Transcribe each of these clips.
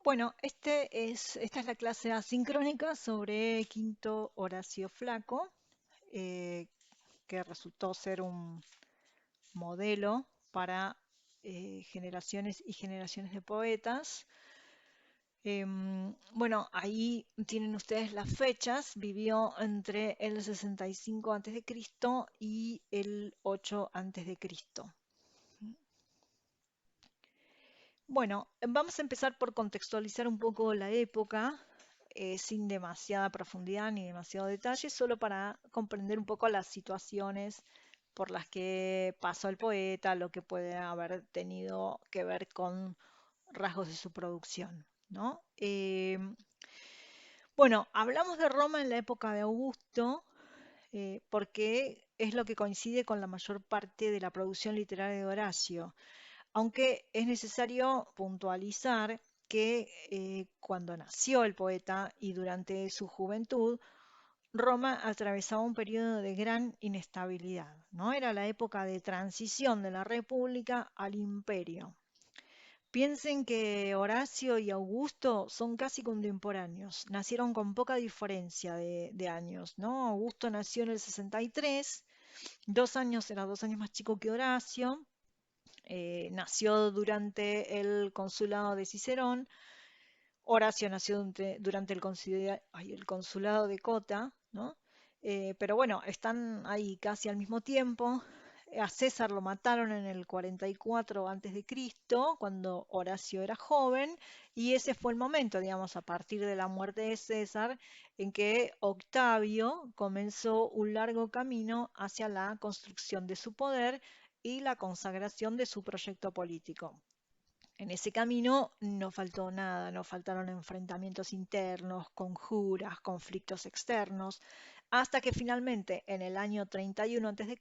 Bueno, esta es la clase asincrónica sobre Quinto Horacio Flaco, eh, que resultó ser un modelo para generaciones y generaciones de poetas. Bueno, ahí tienen ustedes las fechas. Vivió entre el 65 a.C. y el 8 a.C. Bueno, vamos a empezar por contextualizar un poco la época, sin demasiada profundidad ni demasiado detalle, solo para comprender un poco las situaciones por las que pasó el poeta, lo que puede haber tenido que ver con rasgos de su producción, ¿no? Bueno, hablamos de Roma en la época de Augusto, porque es lo que coincide con la mayor parte de la producción literaria de Horacio, aunque es necesario puntualizar que cuando nació el poeta y durante su juventud, Roma atravesaba un periodo de gran inestabilidad, ¿no? Era la época de transición de la República al Imperio. Piensen que Horacio y Augusto son casi contemporáneos, nacieron con poca diferencia de años, ¿no? Augusto nació en el 63, era 2 años más chico que Horacio. Nació durante el consulado de Cicerón. Horacio nació durante el consulado de Cota, ¿no? Pero bueno, están ahí casi al mismo tiempo. A César lo mataron en el 44 a.C., cuando Horacio era joven, y ese fue el momento, digamos, a partir de la muerte de César, en que Octavio comenzó un largo camino hacia la construcción de su poder y la consagración de su proyecto político. En ese camino no faltó nada, no faltaron enfrentamientos internos, conjuras, conflictos externos, hasta que finalmente en el año 31 a.C.,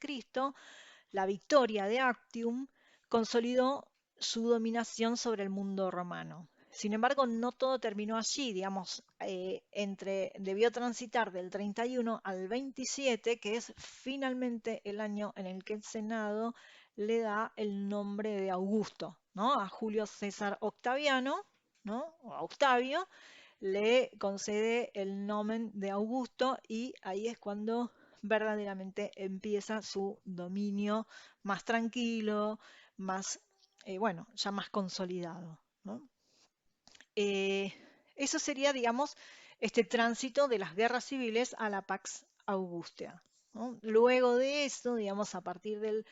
la victoria de Actium consolidó su dominación sobre el mundo romano. Sin embargo, no todo terminó allí, digamos, debió transitar del 31 al 27, que es finalmente el año en el que el Senado le da el nombre de Augusto, ¿no? A Julio César Octaviano, ¿no? O a Octavio, le concede el nomen de Augusto y ahí es cuando verdaderamente empieza su dominio más tranquilo, más, bueno, ya más consolidado, ¿no? Eh, Eso sería, digamos, este tránsito de las guerras civiles a la Pax Augustea, ¿no? Luego de eso, digamos, a partir del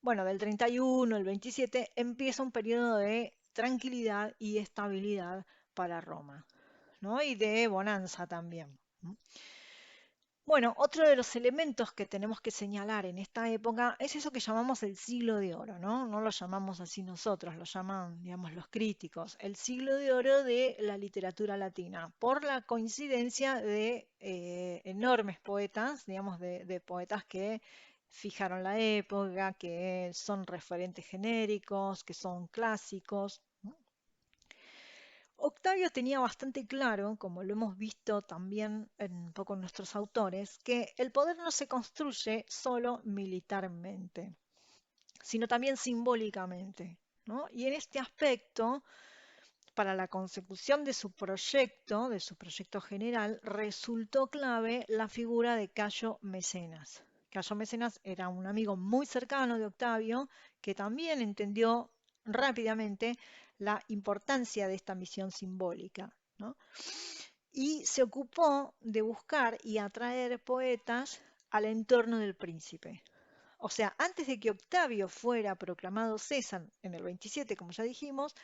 31, el 27, empieza un periodo de tranquilidad y estabilidad para Roma, ¿no? Y de bonanza también. Bueno, otro de los elementos que tenemos que señalar en esta época es eso que llamamos el siglo de oro, ¿no? No lo llamamos así nosotros, lo llaman, digamos, los críticos, el siglo de oro de la literatura latina, por la coincidencia de enormes poetas, digamos, de poetas que fijaron la época, que son referentes genéricos, que son clásicos. Octavio tenía bastante claro, como lo hemos visto también un poco en nuestros autores, que el poder no se construye solo militarmente, sino también simbólicamente, ¿no? Y en este aspecto, para la consecución de su proyecto general, resultó clave la figura de Cayo Mecenas. Cayo Mecenas era un amigo muy cercano de Octavio, que también entendió rápidamente la importancia de esta misión simbólica, ¿no? Y se ocupó de buscar y atraer poetas al entorno del príncipe. O sea, antes de que Octavio fuera proclamado César en el 27, como ya dijimos,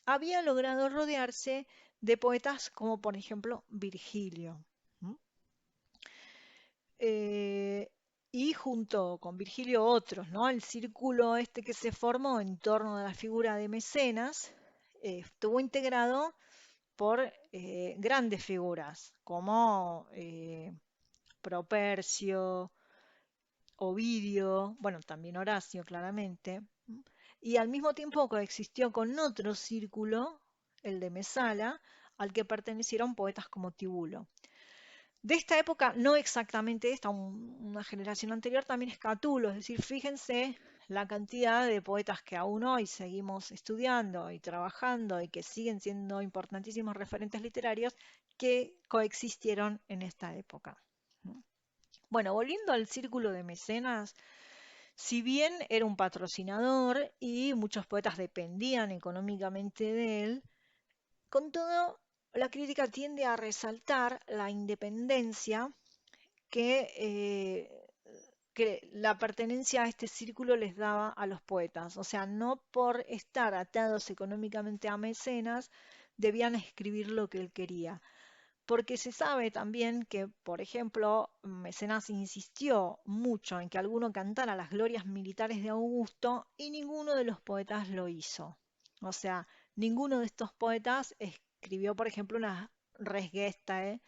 había logrado rodearse de poetas como por ejemplo Virgilio. ¿Mm? Eh, y junto con Virgilio otros, ¿no? El círculo este que se formó en torno a la figura de Mecenas estuvo integrado por grandes figuras como Propercio, Ovidio, bueno, también Horacio, claramente, y al mismo tiempo coexistió con otro círculo, el de Mesala, al que pertenecieron poetas como Tibulo. De esta época, no exactamente esta, una generación anterior, también es Catulo, es decir, fíjense la cantidad de poetas que aún hoy seguimos estudiando y trabajando y que siguen siendo importantísimos referentes literarios que coexistieron en esta época. Bueno, volviendo al círculo de mecenas, si bien era un patrocinador y muchos poetas dependían económicamente de él, con todo, la crítica tiende a resaltar la independencia que la pertenencia a este círculo les daba a los poetas. O sea, no por estar atados económicamente a mecenas, debían escribir lo que él quería. Porque se sabe también que, por ejemplo, Mecenas insistió mucho en que alguno cantara las glorias militares de Augusto y ninguno de los poetas lo hizo. O sea, ninguno de estos poetas escribió, por ejemplo, una Res Gestae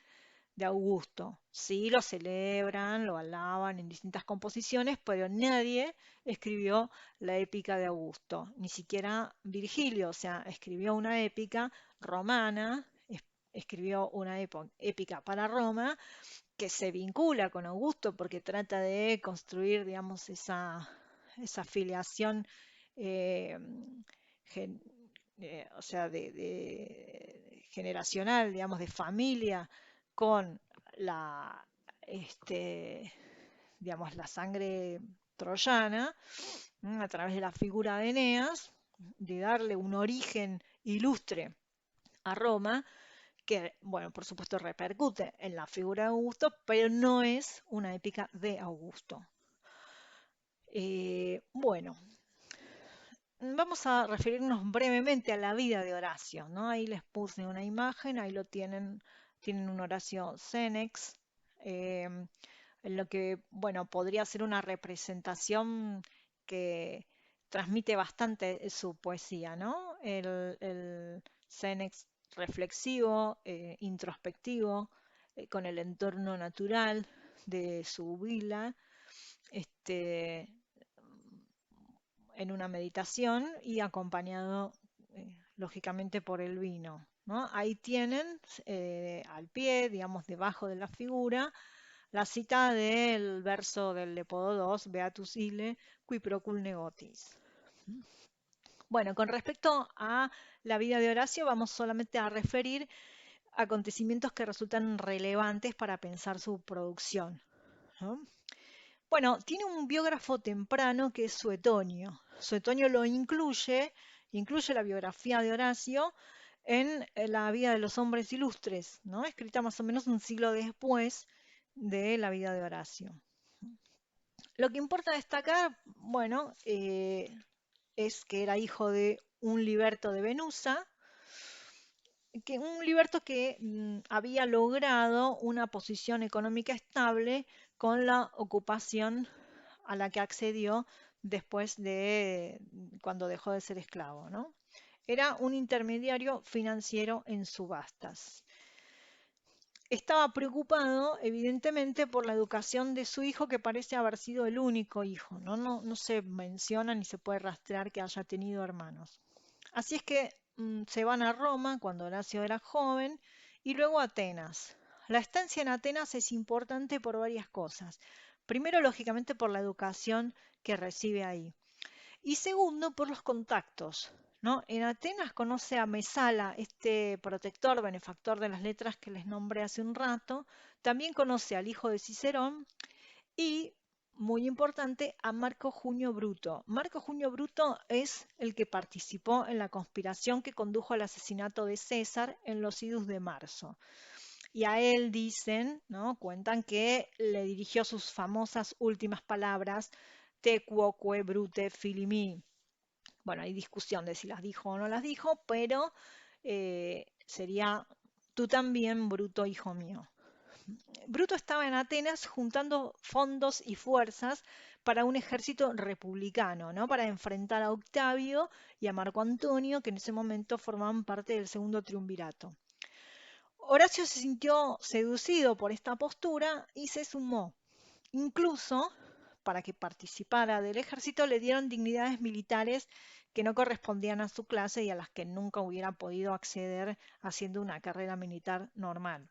de Augusto. Sí, lo celebran, lo alaban en distintas composiciones, pero nadie escribió la épica de Augusto, ni siquiera Virgilio, o sea, escribió una épica romana, escribió una épica para Roma que se vincula con Augusto porque trata de construir, digamos, esa filiación eh, gen- o sea, generacional, digamos, de familia con la, este, digamos, la sangre troyana, a través de la figura de Eneas, de darle un origen ilustre a Roma, que, bueno, por supuesto repercute en la figura de Augusto, pero no es una épica de Augusto. Bueno, vamos a referirnos brevemente a la vida de Horacio, ¿no? Ahí les puse una imagen, ahí lo tienen un Horacio Cenex, en lo que, bueno, podría ser una representación que transmite bastante su poesía, ¿no? El Cenex reflexivo, introspectivo, con el entorno natural de su vila, este, en una meditación y acompañado, lógicamente, por el vino, ¿no? Ahí tienen al pie, digamos, debajo de la figura, la cita del verso del Lepodo 2, Beatus Ille, qui procul negotis. Bueno, con respecto a la vida de Horacio, vamos solamente a referir acontecimientos que resultan relevantes para pensar su producción, ¿no? Bueno, tiene un biógrafo temprano que es Suetonio. Suetonio lo incluye la biografía de Horacio en la vida de los hombres ilustres, ¿no? Escrita más o menos un siglo después de la vida de Horacio. Lo que importa destacar, bueno, es que era hijo de un liberto de Venusa, un liberto que había logrado una posición económica estable con la ocupación a la que accedió después de cuando dejó de ser esclavo, ¿no? Era un intermediario financiero en subastas. Estaba preocupado, evidentemente, por la educación de su hijo, que parece haber sido el único hijo, ¿no? No se menciona ni se puede rastrear que haya tenido hermanos. Así es que se van a Roma cuando Horacio era joven y luego a Atenas. La estancia en Atenas es importante por varias cosas. Primero, lógicamente, por la educación que recibe ahí. Y segundo, por los contactos, ¿no? En Atenas conoce a Mesala, este protector, benefactor de las letras que les nombré hace un rato. También conoce al hijo de Cicerón y, muy importante, a Marco Junio Bruto. Marco Junio Bruto es el que participó en la conspiración que condujo al asesinato de César en los idus de marzo. Y a él dicen, ¿no? Cuentan que le dirigió sus famosas últimas palabras, te quoque brute filimi. Bueno, hay discusión de si las dijo o no las dijo, pero sería tú también, Bruto, hijo mío. Bruto estaba en Atenas juntando fondos y fuerzas para un ejército republicano, ¿no? Para enfrentar a Octavio y a Marco Antonio, que en ese momento formaban parte del segundo triunvirato. Horacio se sintió seducido por esta postura y se sumó. Incluso, para que participara del ejército, le dieron dignidades militares que no correspondían a su clase y a las que nunca hubiera podido acceder haciendo una carrera militar normal.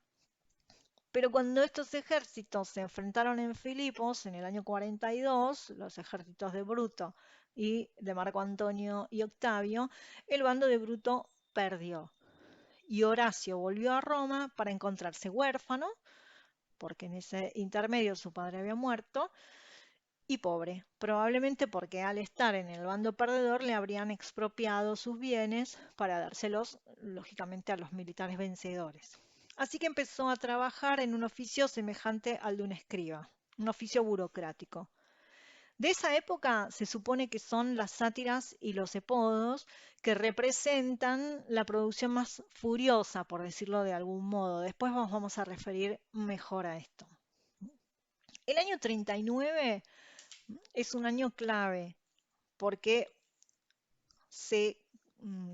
Pero cuando estos ejércitos se enfrentaron en Filipos en el año 42, los ejércitos de Bruto y de Marco Antonio y Octavio, el bando de Bruto perdió. Y Horacio volvió a Roma para encontrarse huérfano, porque en ese intermedio su padre había muerto, y pobre, probablemente porque al estar en el bando perdedor le habrían expropiado sus bienes para dárselos, lógicamente, a los militares vencedores. Así que empezó a trabajar en un oficio semejante al de un escriba, un oficio burocrático. De esa época se supone que son las sátiras y los epodos que representan la producción más furiosa, por decirlo de algún modo. Después nos vamos a referir mejor a esto. El año 39 es un año clave porque se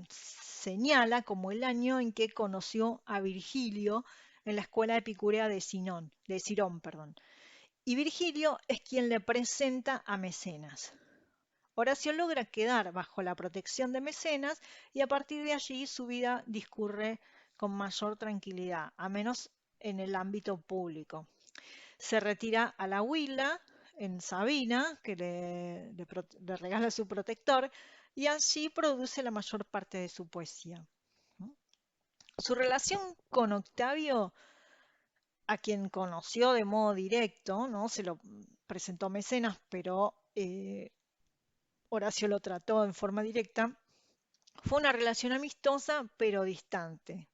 señala como el año en que conoció a Virgilio en la escuela epicúrea de Cirón, perdón. Y Virgilio es quien le presenta a Mecenas. Horacio logra quedar bajo la protección de Mecenas y a partir de allí su vida discurre con mayor tranquilidad, a menos en el ámbito público. Se retira a la huila en Sabina, que le regala su protector, y allí produce la mayor parte de su poesía. Su relación con Octavio, a quien conoció de modo directo, ¿no? Se lo presentó Mecenas, pero Horacio lo trató en forma directa, fue una relación amistosa pero distante.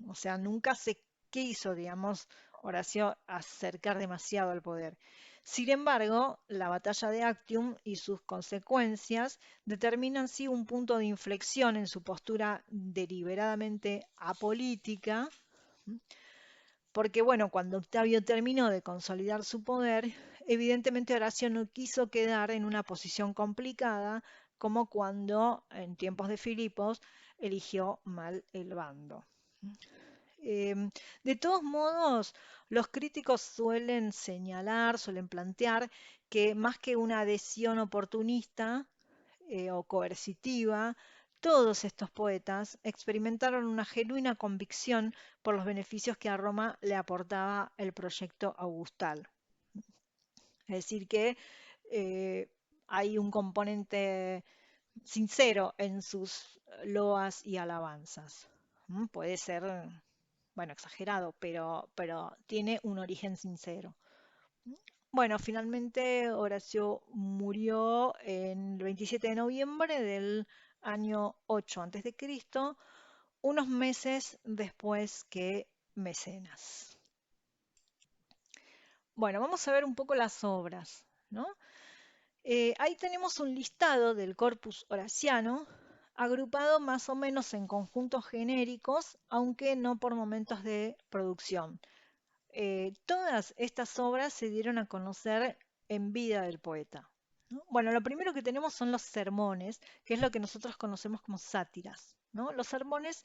O sea, nunca se quiso, digamos, Horacio acercar demasiado al poder. Sin embargo, la batalla de Actium y sus consecuencias determinan sí un punto de inflexión en su postura deliberadamente apolítica, porque bueno, cuando Octavio terminó de consolidar su poder, evidentemente Horacio no quiso quedar en una posición complicada como cuando en tiempos de Filipos eligió mal el bando. De todos modos, los críticos suelen señalar, suelen plantear que más que una adhesión oportunista o coercitiva, todos estos poetas experimentaron una genuina convicción por los beneficios que a Roma le aportaba el proyecto augustal. Es decir, que eh, hay un componente sincero en sus loas y alabanzas. Puede ser, bueno, exagerado, pero tiene un origen sincero. Bueno, finalmente Horacio murió el 27 de noviembre del año 8 a.C., unos meses después que Mecenas. Bueno, vamos a ver un poco las obras, ¿no? Ahí tenemos un listado del corpus horaciano, agrupado más o menos en conjuntos genéricos, aunque no por momentos de producción. Todas estas obras se dieron a conocer en vida del poeta, ¿no? Bueno, lo primero que tenemos son los sermones, que es lo que nosotros conocemos como sátiras, ¿no? Los sermones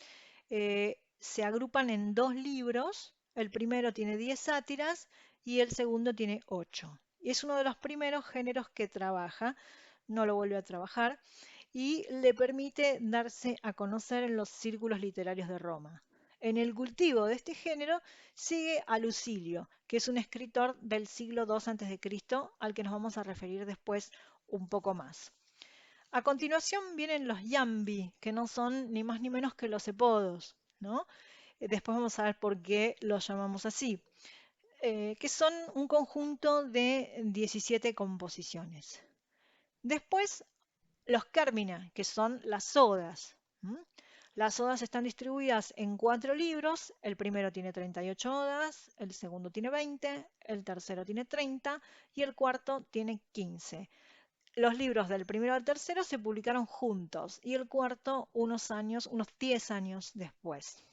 se agrupan en dos libros. El primero tiene 10 sátiras y el segundo tiene 8. Y es uno de los primeros géneros que trabaja, no lo vuelve a trabajar, y le permite darse a conocer en los círculos literarios de Roma. En el cultivo de este género sigue a Lucilio, que es un escritor del siglo II a.C., al que nos vamos a referir después un poco más. A continuación vienen los iambi, que no son ni más ni menos que los epodos, ¿no? Después vamos a ver por qué los llamamos así, que son un conjunto de 17 composiciones. Después los Carmina, que son las odas. Las odas están distribuidas en 4 libros. El primero tiene 38 odas, el segundo tiene 20, el tercero tiene 30 y el cuarto tiene 15. Los libros del primero al tercero se publicaron juntos y el cuarto unos 10 años después.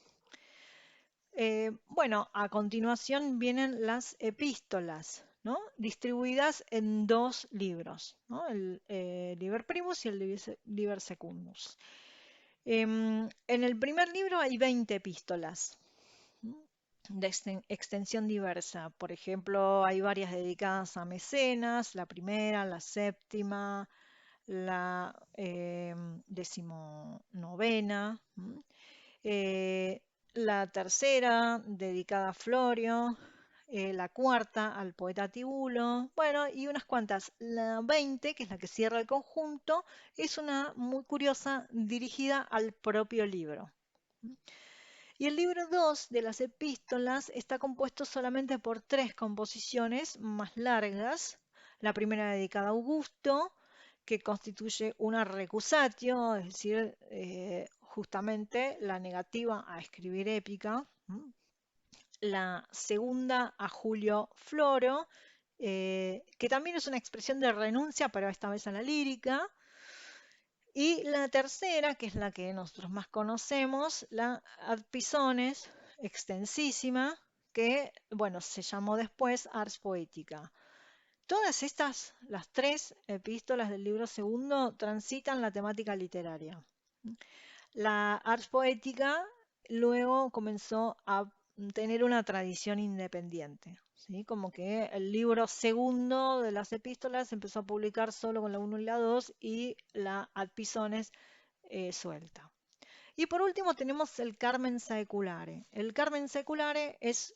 Bueno, a continuación vienen las epístolas, ¿no? Distribuidas en dos libros, ¿no? El Liber Primus y el Liber Secundus. En el primer libro hay 20 epístolas de extensión diversa. Por ejemplo, hay varias dedicadas a Mecenas, la primera, la séptima, la 19ª. La tercera, dedicada a Florio, la cuarta al poeta Tibulo, bueno, y unas cuantas. La 20, que es la que cierra el conjunto, es una muy curiosa dirigida al propio libro. Y el libro 2 de las epístolas está compuesto solamente por tres composiciones más largas. La primera dedicada a Augusto, que constituye una recusatio, es decir, justamente la negativa a escribir épica. La segunda a Julio Floro, que también es una expresión de renuncia, pero esta vez a la lírica. Y la tercera, que es la que nosotros más conocemos, la Ad Pisones, extensísima, que, bueno, se llamó después Ars Poetica. Todas estas, las tres epístolas del libro segundo, transitan la temática literaria. La Ars Poetica luego comenzó a tener una tradición independiente, ¿sí? Como que el libro segundo de las epístolas empezó a publicar solo con la 1 y la 2 y la Ad Pisones suelta. Y por último tenemos el Carmen Saeculare. El Carmen Saeculare es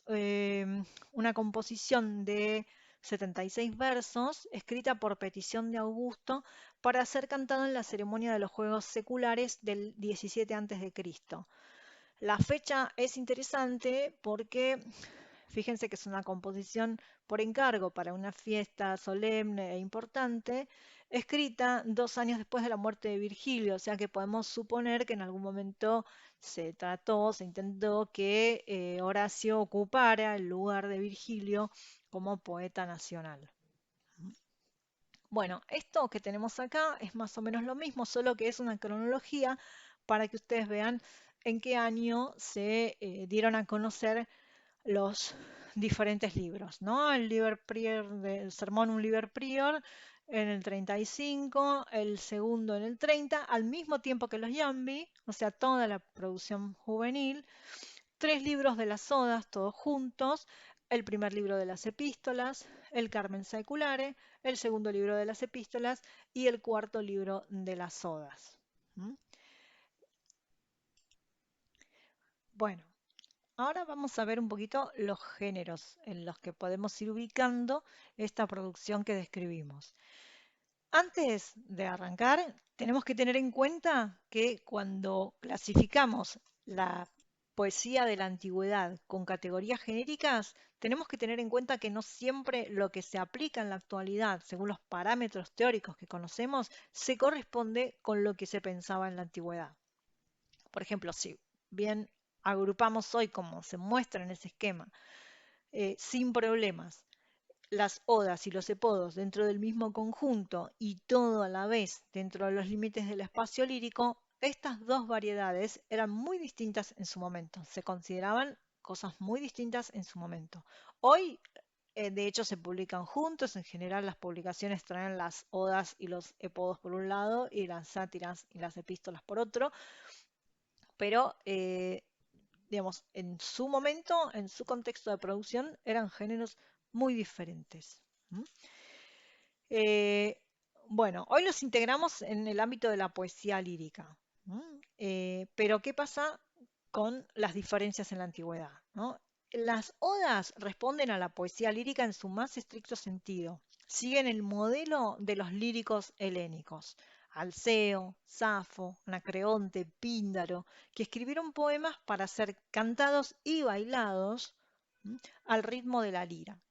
una composición de 76 versos escrita por petición de Augusto para ser cantado en la ceremonia de los Juegos Seculares del 17 a.C. La fecha es interesante porque fíjense que es una composición por encargo para una fiesta solemne e importante, escrita 2 años después de la muerte de Virgilio, o sea que podemos suponer que en algún momento se intentó que Horacio ocupara el lugar de Virgilio como poeta nacional. Bueno, esto que tenemos acá es más o menos lo mismo, solo que es una cronología para que ustedes vean en qué año se dieron a conocer los diferentes libros, ¿no? El Liber Prior del Sermonum Liber Prior en el 35, el segundo en el 30, al mismo tiempo que los Jambi, o sea, toda la producción juvenil, tres libros de las Odas, todos juntos, el primer libro de las epístolas, el Carmen Saeculare, el segundo libro de las epístolas y el cuarto libro de las Odas. ¿Mm? Bueno, ahora vamos a ver un poquito los géneros en los que podemos ir ubicando esta producción que describimos. Antes de arrancar, tenemos que tener en cuenta que cuando clasificamos la poesía de la antigüedad con categorías genéricas, tenemos que tener en cuenta que no siempre lo que se aplica en la actualidad, según los parámetros teóricos que conocemos, se corresponde con lo que se pensaba en la antigüedad. Por ejemplo, si bien agrupamos hoy, como se muestra en ese esquema, sin problemas, las odas y los epodos dentro del mismo conjunto y todo a la vez dentro de los límites del espacio lírico, estas dos variedades eran muy distintas en su momento, se consideraban cosas muy distintas en su momento. Hoy, de hecho, se publican juntos, en general las publicaciones traen las odas y los epodos por un lado y las sátiras y las epístolas por otro, pero digamos, en su momento, en su contexto de producción, eran géneros muy diferentes. Eh, bueno, hoy los integramos en el ámbito de la poesía lírica. Pero ¿qué pasa con las diferencias en la antigüedad? ¿No? Las odas responden a la poesía lírica en su más estricto sentido. Siguen el modelo de los líricos helénicos. Alceo, Safo, Anacreonte, Píndaro, que escribieron poemas para ser cantados y bailados al ritmo de la lira.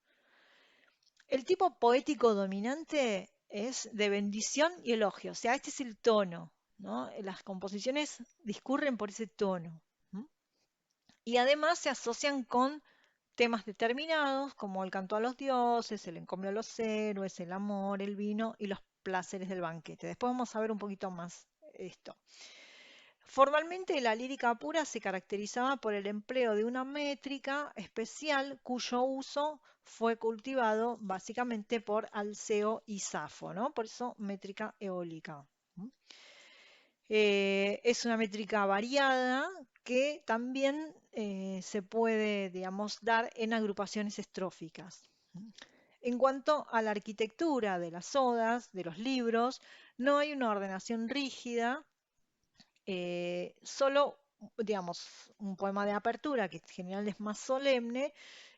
El tipo poético dominante es de bendición y elogio, o sea, este es el tono, ¿no? Las composiciones discurren por ese tono. Y además se asocian con temas determinados, como el canto a los dioses, el encomio a los héroes, el amor, el vino y los placeres del banquete. Después vamos a ver un poquito más esto. Formalmente, la lírica pura se caracterizaba por el empleo de una métrica especial cuyo uso fue cultivado básicamente por Alceo y Safo, ¿no? Por eso métrica eólica. Es una métrica variada que también se puede, digamos, dar en agrupaciones estróficas. En cuanto a la arquitectura de las odas, de los libros, no hay una ordenación rígida, solo digamos, un poema de apertura que en general es más solemne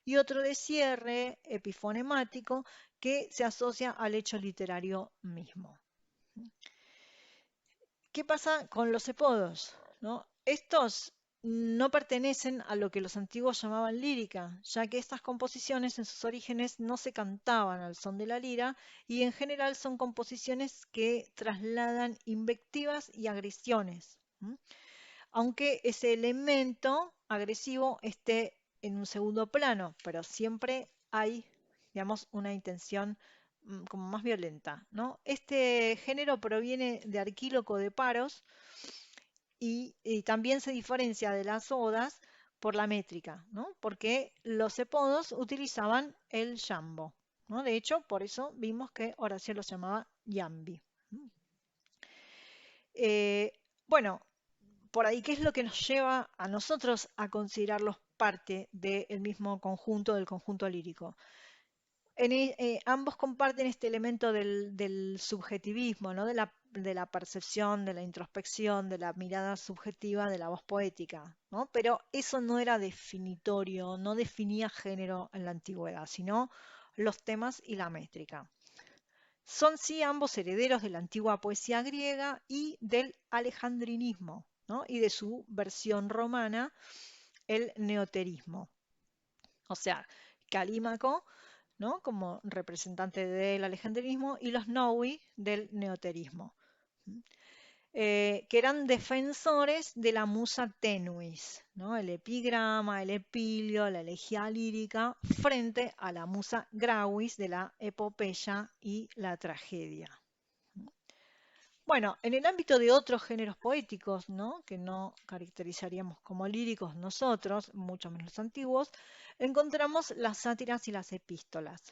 y otro de cierre epifonemático que se asocia al hecho literario mismo. ¿Qué pasa con los epodos? ¿No? Estos no pertenecen a lo que los antiguos llamaban lírica, ya que estas composiciones en sus orígenes no se cantaban al son de la lira y en general son composiciones que trasladan invectivas y agresiones, ¿m? Aunque ese elemento agresivo esté en un segundo plano, pero siempre hay, digamos, una intención como más violenta, ¿no? Este género proviene de Arquíloco de Paros y también se diferencia de las odas por la métrica, ¿no? Porque los epodos utilizaban el yambo, ¿no? De hecho, por eso vimos que Horacio los llamaba yambi. Eh, bueno, por ahí, ¿qué es lo que nos lleva a nosotros a considerarlos parte del mismo conjunto, del conjunto lírico? Ambos comparten este elemento del subjetivismo, ¿no? De la percepción, de la introspección, de la mirada subjetiva de la voz poética, ¿no? Pero eso no era definitorio, no definía género en la antigüedad, sino los temas y la métrica. Son sí ambos herederos de la antigua poesía griega y del alejandrinismo, ¿no? Y de su versión romana, el neoterismo. O sea, Calímaco, ¿no? Como representante del alejandrinismo y los Noui del neoterismo, que eran defensores de la musa tenuis, ¿no? El epigrama, el epilio, la elegía lírica, frente a la musa gravis de la epopeya y la tragedia. Bueno, en el ámbito de otros géneros poéticos, ¿no? Que no caracterizaríamos como líricos nosotros, mucho menos los antiguos, encontramos las sátiras y las epístolas.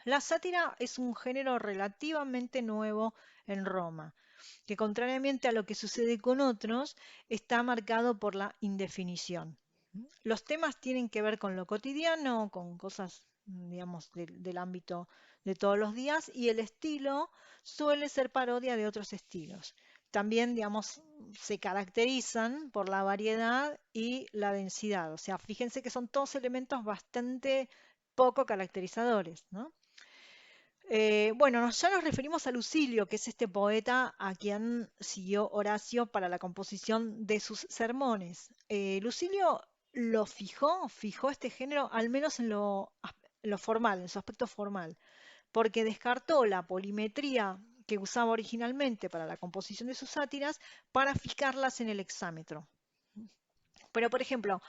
La sátira es un género relativamente nuevo en Roma, que contrariamente a lo que sucede con otros, está marcado por la indefinición. Los temas tienen que ver con lo cotidiano, con cosas, digamos, del ámbito de todos los días, y el estilo suele ser parodia de otros estilos. También, digamos, se caracterizan por la variedad y la densidad. O sea, fíjense que son todos elementos bastante poco caracterizadores, ¿no? Bueno, ya nos referimos a Lucilio, que es este poeta a quien siguió Horacio para la composición de sus sermones. Lucilio lo fijó este género, al menos en lo formal, en su aspecto formal, porque descartó la polimetría que usaba originalmente para la composición de sus sátiras para fijarlas en el hexámetro. Pero, por ejemplo,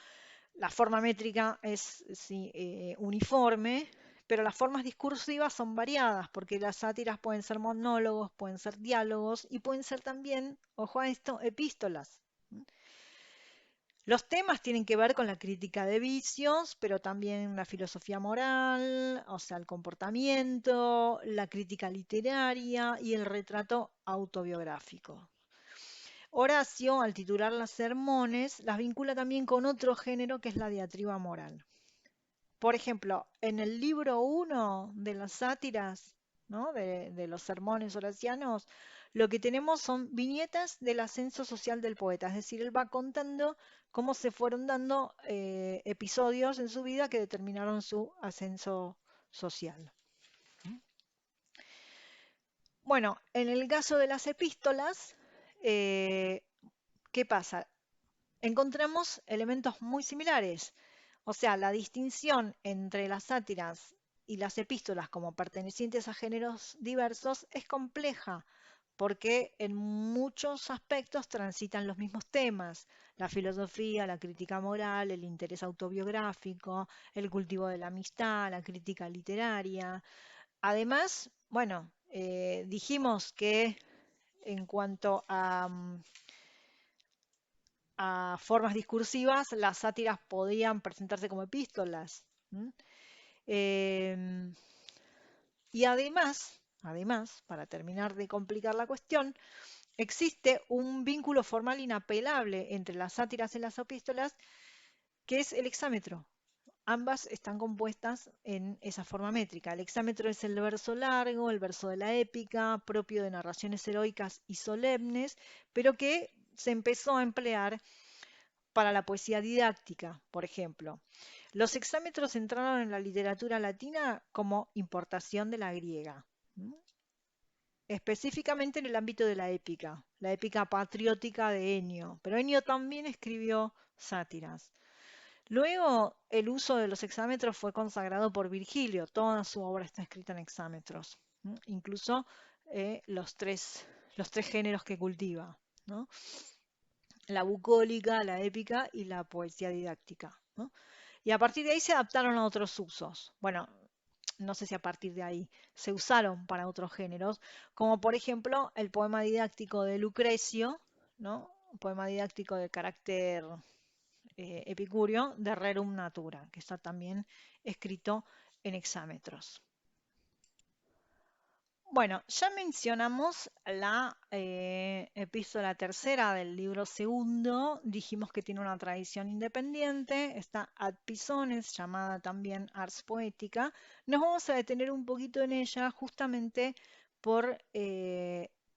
la forma métrica es sí, uniforme, pero las formas discursivas son variadas, porque las sátiras pueden ser monólogos, pueden ser diálogos y pueden ser también, ojo a esto, epístolas. Los temas tienen que ver con la crítica de vicios, pero también la filosofía moral, o sea, el comportamiento, la crítica literaria y el retrato autobiográfico. Horacio, al titular las sermones, las vincula también con otro género que es la diatriba moral. Por ejemplo, en el libro 1 de las sátiras, ¿no? de los sermones horacianos, lo que tenemos son viñetas del ascenso social del poeta, es decir, él va contando cómo se fueron dando episodios en su vida que determinaron su ascenso social. Bueno, en el caso de las epístolas, eh, ¿qué pasa? Encontramos elementos muy similares. O sea, la distinción entre las sátiras y las epístolas como pertenecientes a géneros diversos es compleja, porque en muchos aspectos transitan los mismos temas: la filosofía, la crítica moral, el interés autobiográfico, el cultivo de la amistad, la crítica literaria. Además, bueno, dijimos que en cuanto a formas discursivas, las sátiras podían presentarse como epístolas. Eh, y además, para terminar de complicar la cuestión, existe un vínculo formal inapelable entre las sátiras y las epístolas, que es el hexámetro. Ambas están compuestas en esa forma métrica. El hexámetro es el verso largo, el verso de la épica, propio de narraciones heroicas y solemnes, pero que se empezó a emplear para la poesía didáctica, por ejemplo. Los hexámetros entraron en la literatura latina como importación de la griega, específicamente en el ámbito de la épica patriótica de Enio, pero Enio también escribió sátiras. Luego, el uso de los hexámetros fue consagrado por Virgilio, toda su obra está escrita en hexámetros, incluso los tres géneros que cultiva, ¿no? La bucólica, la épica y la poesía didáctica, ¿no? Y a partir de ahí se adaptaron a otros usos. Bueno, no sé si a partir de ahí se usaron para otros géneros, como por ejemplo el poema didáctico de Lucrecio, ¿no? Un poema didáctico de carácter epicúreo de Rerum Natura, que está también escrito en hexámetros. Bueno, ya mencionamos la epístola tercera del libro segundo, dijimos que tiene una tradición independiente, está ad Pisones, llamada también Ars Poetica. Nos vamos a detener un poquito en ella justamente por,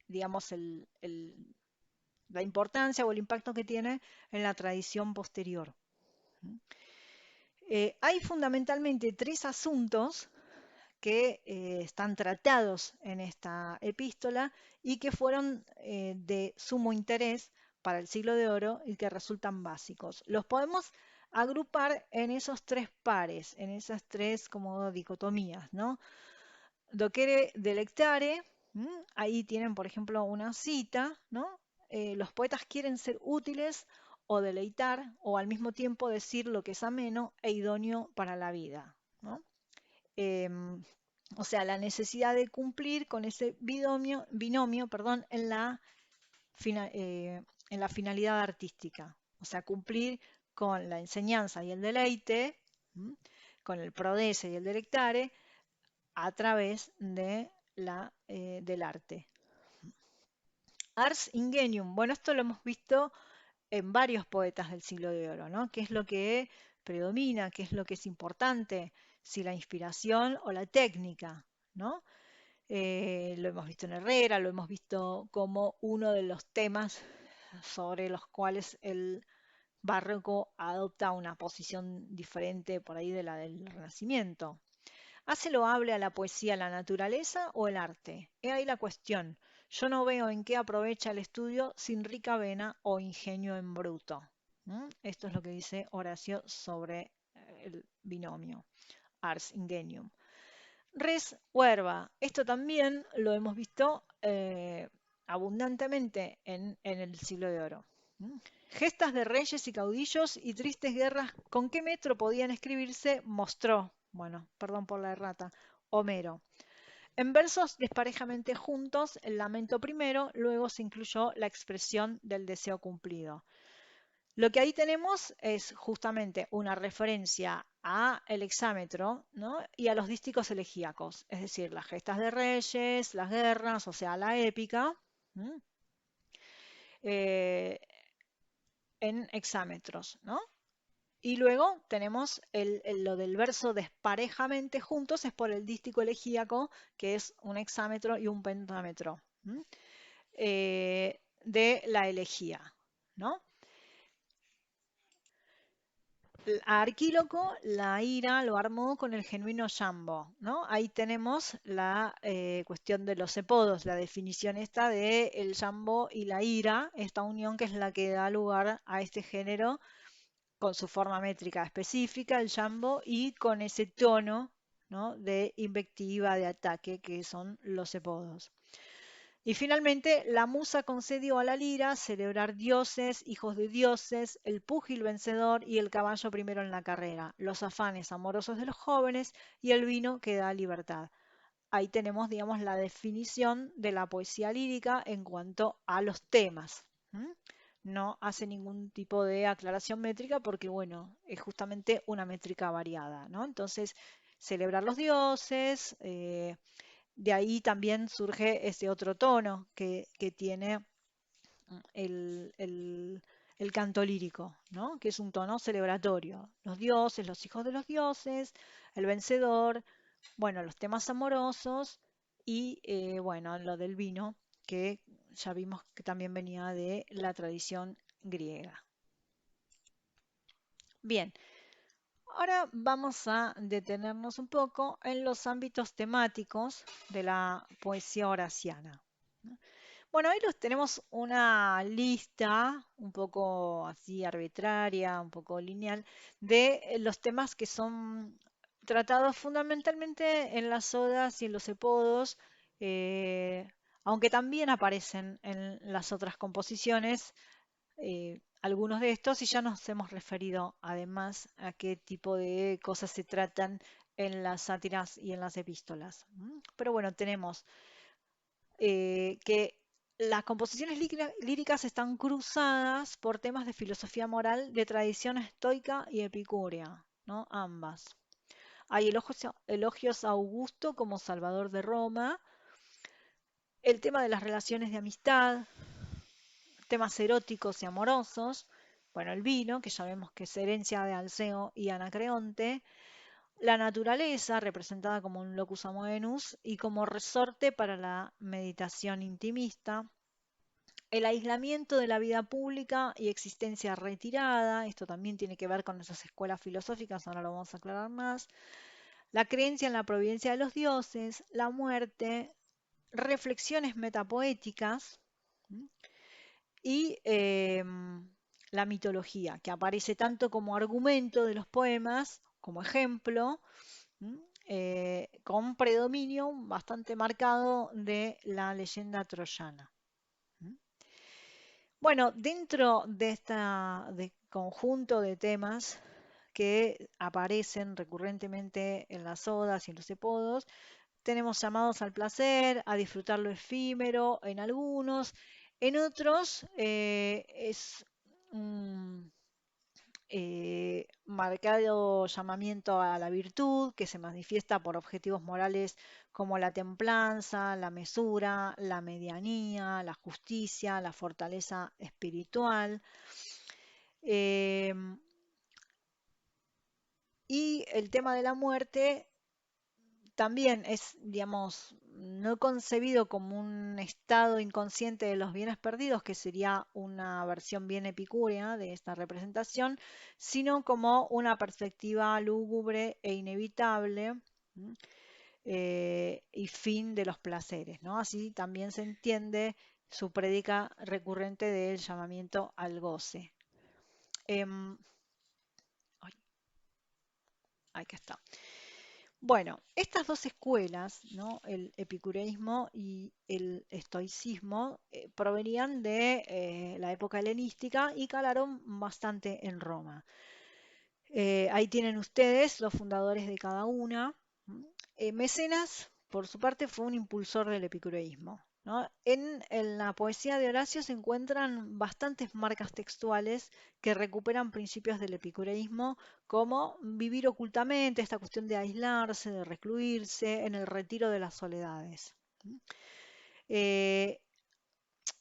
digamos, la importancia o el impacto que tiene en la tradición posterior. Hay fundamentalmente tres asuntos que están tratados en esta epístola y que fueron de sumo interés para el Siglo de Oro y que resultan básicos. Los podemos agrupar en esos tres pares, en esas tres como dicotomías, ¿no? Docere delectare, ahí tienen por ejemplo una cita, ¿no? Los poetas quieren ser útiles o deleitar o al mismo tiempo decir lo que es ameno e idóneo para la vida, ¿no? Em, o sea, la necesidad de cumplir con ese binomio, perdón, en la finalidad artística. O sea, cumplir con la enseñanza y el deleite, con el prodesse y el delectare, a través del arte. Ars ingenium. Bueno, esto lo hemos visto en varios poetas del siglo de oro, ¿no? ¿Qué es lo que predomina? ¿Qué es lo que es importante? Si la inspiración o la técnica, ¿no? Lo hemos visto en Herrera, lo hemos visto como uno de los temas sobre los cuales el barroco adopta una posición diferente por ahí de la del Renacimiento. ¿Hace loable a la poesía la naturaleza o el arte? He ahí la cuestión. Yo no veo en qué aprovecha el estudio sin rica vena o ingenio en bruto. Esto es lo que dice Horacio sobre el binomio ars ingenium. Res huerva. Esto también lo hemos visto abundantemente en el siglo de oro. Gestas de reyes y caudillos y tristes guerras, ¿con qué metro podían escribirse? Mostró, bueno, perdón por la errata, Homero. En versos desparejamente juntos, el lamento primero, luego se incluyó la expresión del deseo cumplido. Lo que ahí tenemos es justamente una referencia a el hexámetro, ¿no? Y a los dísticos elegíacos, es decir, las gestas de reyes, las guerras, o sea, la épica, eh, en hexámetros, ¿no? Y luego tenemos lo del verso desparejamente juntos, es por el dístico elegíaco, que es un hexámetro y un pentámetro de la elegía, ¿no? A Arquíloco la ira lo armó con el genuino Jambo, ¿no? Ahí tenemos la cuestión de los epodos, la definición esta de el Jambo y la ira, esta unión que es la que da lugar a este género con su forma métrica específica, el Jambo, y con ese tono, ¿no? De invectiva, de ataque, que son los epodos. Y finalmente, la musa concedió a la lira celebrar dioses, hijos de dioses, el púgil vencedor y el caballo primero en la carrera, los afanes amorosos de los jóvenes y el vino que da libertad. Ahí tenemos, digamos, la definición de la poesía lírica en cuanto a los temas. No hace ningún tipo de aclaración métrica porque, bueno, es justamente una métrica variada, ¿no? Entonces, celebrar los dioses, de ahí también surge ese otro tono que tiene el canto lírico, ¿no? Que es un tono celebratorio. Los dioses, los hijos de los dioses, el vencedor, bueno, los temas amorosos y, bueno, lo del vino, que ya vimos que también venía de la tradición griega. Bien, ahora vamos a detenernos un poco en los ámbitos temáticos de la poesía horaciana. Bueno, ahí los tenemos una lista un poco así arbitraria, un poco lineal, de los temas que son tratados fundamentalmente en las odas y en los epodos, eh, aunque también aparecen en las otras composiciones, algunos de estos, y ya nos hemos referido además a qué tipo de cosas se tratan en las sátiras y en las epístolas. Pero bueno, tenemos que las composiciones líricas están cruzadas por temas de filosofía moral de tradición estoica y epicúrea, ¿no? Ambas. Hay elogios a Augusto como Salvador de Roma, el tema de las relaciones de amistad, temas eróticos y amorosos, bueno, el vino, que ya vemos que es herencia de Alceo y Anacreonte, la naturaleza, representada como un locus amoenus y como resorte para la meditación intimista, el aislamiento de la vida pública y existencia retirada, esto también tiene que ver con esas escuelas filosóficas, ahora lo vamos a aclarar más, la creencia en la providencia de los dioses, la muerte, reflexiones metapoéticas y la mitología, que aparece tanto como argumento de los poemas, como ejemplo, con predominio bastante marcado de la leyenda troyana. Bueno, dentro de este conjunto de temas que aparecen recurrentemente en las odas y en los epodos, tenemos llamados al placer, a disfrutar lo efímero en algunos, en otros es un marcado llamamiento a la virtud que se manifiesta por objetivos morales como la templanza, la mesura, la medianía, la justicia, la fortaleza espiritual. Em, y el tema de la muerte también es, digamos, no concebido como un estado inconsciente de los bienes perdidos, que sería una versión bien epicúrea de esta representación, sino como una perspectiva lúgubre e inevitable, y fin de los placeres, ¿no? Así también se entiende su prédica recurrente del llamamiento al goce. Em, ay, aquí está. Bueno, estas dos escuelas, ¿no? El epicureísmo y el estoicismo, provenían de la época helenística y calaron bastante en Roma. Ahí tienen ustedes los fundadores de cada una. Mecenas, por su parte, fue un impulsor del epicureísmo, ¿no? En la poesía de Horacio se encuentran bastantes marcas textuales que recuperan principios del epicureísmo, como vivir ocultamente, esta cuestión de aislarse, de recluirse, en el retiro de las soledades. Eh,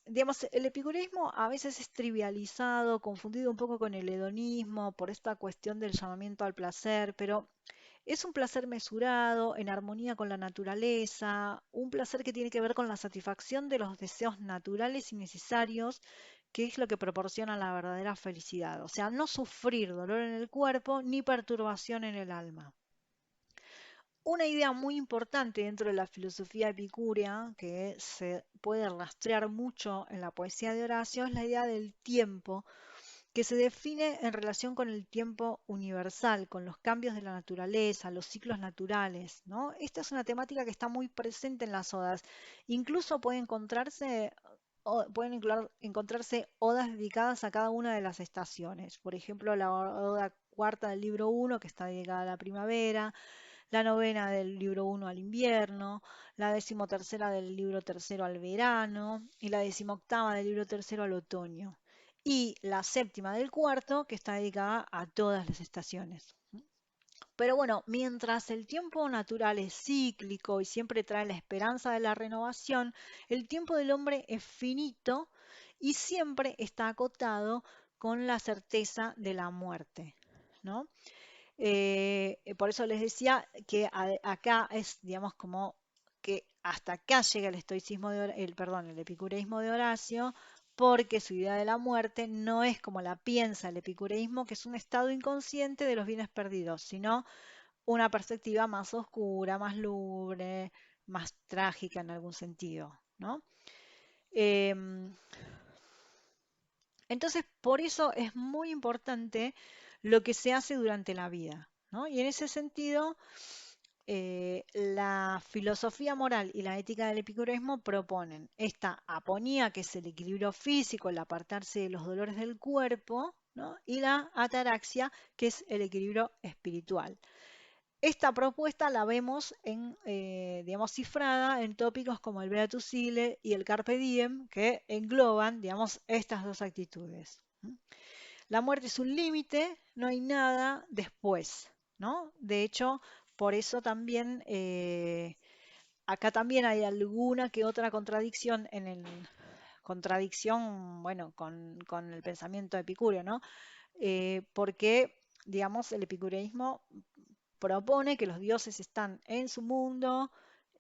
digamos, el epicureísmo a veces es trivializado, confundido un poco con el hedonismo por esta cuestión del llamamiento al placer, pero es un placer mesurado, en armonía con la naturaleza, un placer que tiene que ver con la satisfacción de los deseos naturales y necesarios, que es lo que proporciona la verdadera felicidad. O sea, no sufrir dolor en el cuerpo ni perturbación en el alma. Una idea muy importante dentro de la filosofía epicúrea, que se puede rastrear mucho en la poesía de Horacio, es la idea del tiempo, que se define en relación con el tiempo universal, con los cambios de la naturaleza, los ciclos naturales, ¿no? Esta es una temática que está muy presente en las odas. Incluso pueden encontrarse odas dedicadas a cada una de las estaciones. Por ejemplo, la oda cuarta del libro 1, que está dedicada a la primavera, la novena del libro 1 al invierno, la decimotercera del libro tercero al verano y la decimoctava del libro tercero al otoño. Y la séptima del cuarto, que está dedicada a todas las estaciones. Pero bueno, mientras el tiempo natural es cíclico y siempre trae la esperanza de la renovación, el tiempo del hombre es finito y siempre está acotado con la certeza de la muerte, ¿no? Por eso les decía que acá es, digamos, como que hasta acá llega el estoicismo perdón, el epicureísmo de Horacio, porque su idea de la muerte no es como la piensa el epicureísmo, que es un estado inconsciente de los bienes perdidos, sino una perspectiva más oscura, más lúgubre, más trágica en algún sentido, ¿no? Em, entonces, por eso es muy importante lo que se hace durante la vida, ¿no? Y en ese sentido, la filosofía moral y la ética del epicureísmo proponen esta aponía, que es el equilibrio físico, el apartarse de los dolores del cuerpo, ¿no? Y la ataraxia, que es el equilibrio espiritual. Esta propuesta la vemos digamos, cifrada en tópicos como el Beatus Ile y el Carpe Diem, que engloban, digamos, estas dos actitudes. La muerte es un límite, no hay nada después, ¿no? De hecho, por eso también, acá también hay alguna que otra contradicción bueno, con el pensamiento epicúreo, ¿no? Porque, digamos, el epicureísmo propone que los dioses están en su mundo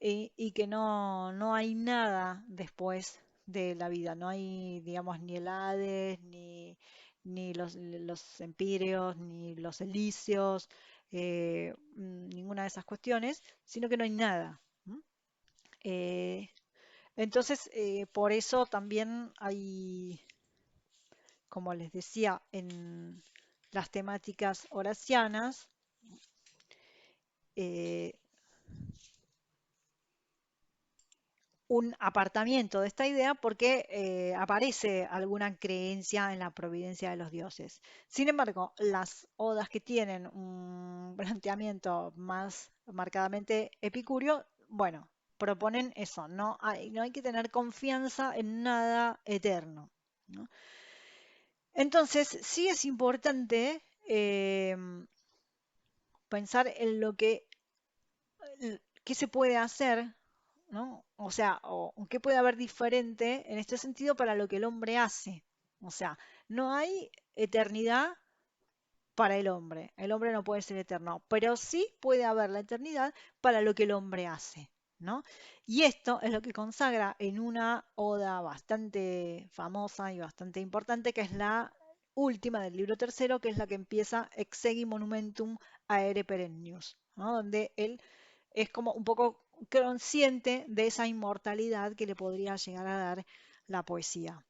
y que no hay nada después de la vida. No hay, digamos, ni el Hades, ni los empíreos, ni los elíseos, ninguna de esas cuestiones, sino que no hay nada. ¿M? Eh, entonces, por eso también hay, como les decía, en las temáticas horacianas, eh, un apartamiento de esta idea porque aparece alguna creencia en la providencia de los dioses. Sin embargo, las odas que tienen un planteamiento más marcadamente epicúreo, bueno, proponen eso, no hay que tener confianza en nada eterno, ¿no? Entonces, sí es importante pensar en qué se puede hacer, ¿no? O sea, o qué puede haber diferente en este sentido para lo que el hombre hace. O sea, no hay eternidad para el hombre. El hombre no puede ser eterno, pero sí puede haber la eternidad para lo que el hombre hace, ¿no? Y esto es lo que consagra en una oda bastante famosa y bastante importante, que es la última del libro tercero, que es la que empieza Exegi Monumentum Aere Perennius, ¿no? Donde él es como un poco consciente de esa inmortalidad que le podría llegar a dar la poesía.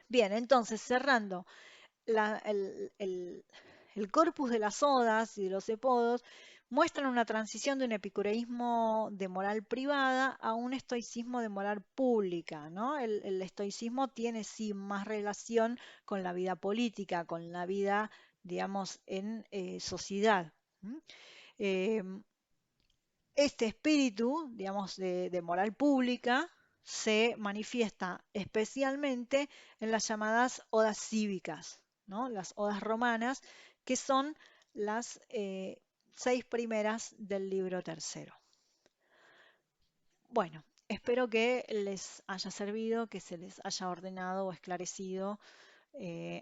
Bien, entonces cerrando la- el, el- el corpus de las odas y de los epodos muestran una transición de un epicureísmo de moral privada a un estoicismo de moral pública, ¿no? El estoicismo tiene sí más relación con la vida política, con la vida, digamos, en sociedad. ¿M? Em, este espíritu, digamos, de moral pública se manifiesta especialmente en las llamadas odas cívicas, ¿no? Las odas romanas, que son las 6 primeras del libro tercero. Bueno, espero que les haya servido, que se les haya ordenado o esclarecido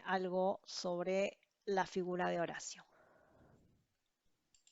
algo sobre la figura de Horacio.